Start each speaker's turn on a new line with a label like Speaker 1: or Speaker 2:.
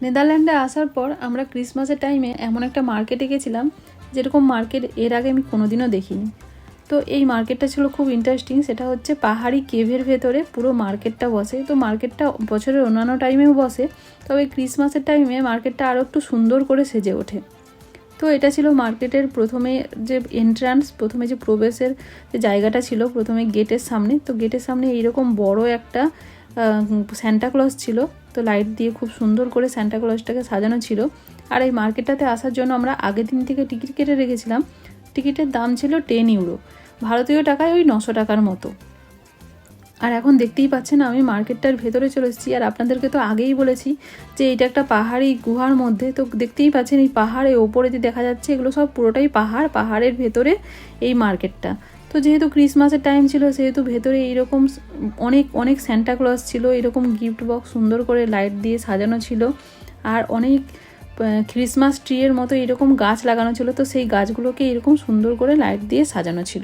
Speaker 1: নেদারল্যান্ডে আসার পর আমরা ক্রিসমাসের টাইমে এমন একটা মার্কেটে গেছিলাম যেরকম মার্কেট এর আগে আমি কোনোদিনও দেখিনি। তো এই মার্কেটটা ছিল খুব ইন্টারেস্টিং। সেটা হচ্ছে পাহাড়ি কেভের ভেতরে পুরো মার্কেটটা বসে। তো মার্কেটটা বছরের অন্যান্য টাইমেও বসে, তবে ক্রিসমাসের টাইমে মার্কেটটা আরও একটু সুন্দর করে সেজে ওঠে। তো এটা ছিল মার্কেটের প্রথমে যে এন্ট্রান্স, প্রথমে যে প্রবেশের যে জায়গাটা ছিল, প্রথমে গেটের সামনে। তো গেটের সামনে এইরকম বড় একটা স্যান্টাক্লজ ছিল। তো লাইট দিয়ে খুব সুন্দর করে স্যান্টাক্লজটাকে সাজানো ছিল। আর এই মার্কেটটাতে আসার জন্য আমরা আগের দিন থেকে টিকিট কেটে রেখেছিলাম। টিকিটের দাম ছিল 10 ইউরো, ভারতীয় টাকায় ওই 900 টাকার মতো। আর এখন দেখতেই পাচ্ছেন আমি মার্কেটটার ভেতরে চলে এসেছি। আর আপনাদেরকে তো আগেই বলেছি যে এটা একটা পাহাড়ি গুহার মধ্যে। তো দেখতেই পাচ্ছেন এই পাহাড়ের ওপরে যে দেখা যাচ্ছে এগুলো সব পুরোটাই পাহাড়, পাহাড়ের ভেতরে এই মার্কেটটা। তো যেহেতু ক্রিসমাসের টাইম ছিল সেহেতু ভেতরে এইরকম অনেক অনেক স্যান্টাক্লজ ছিল, এরকম গিফট বক্স সুন্দর করে লাইট দিয়ে সাজানো ছিল। আর অনেক ক্রিসমাস ট্রি এর মতো এরকম গাছ লাগানো ছিল। তো সেই গাছগুলোকে এরকম সুন্দর করে লাইট দিয়ে সাজানো ছিল।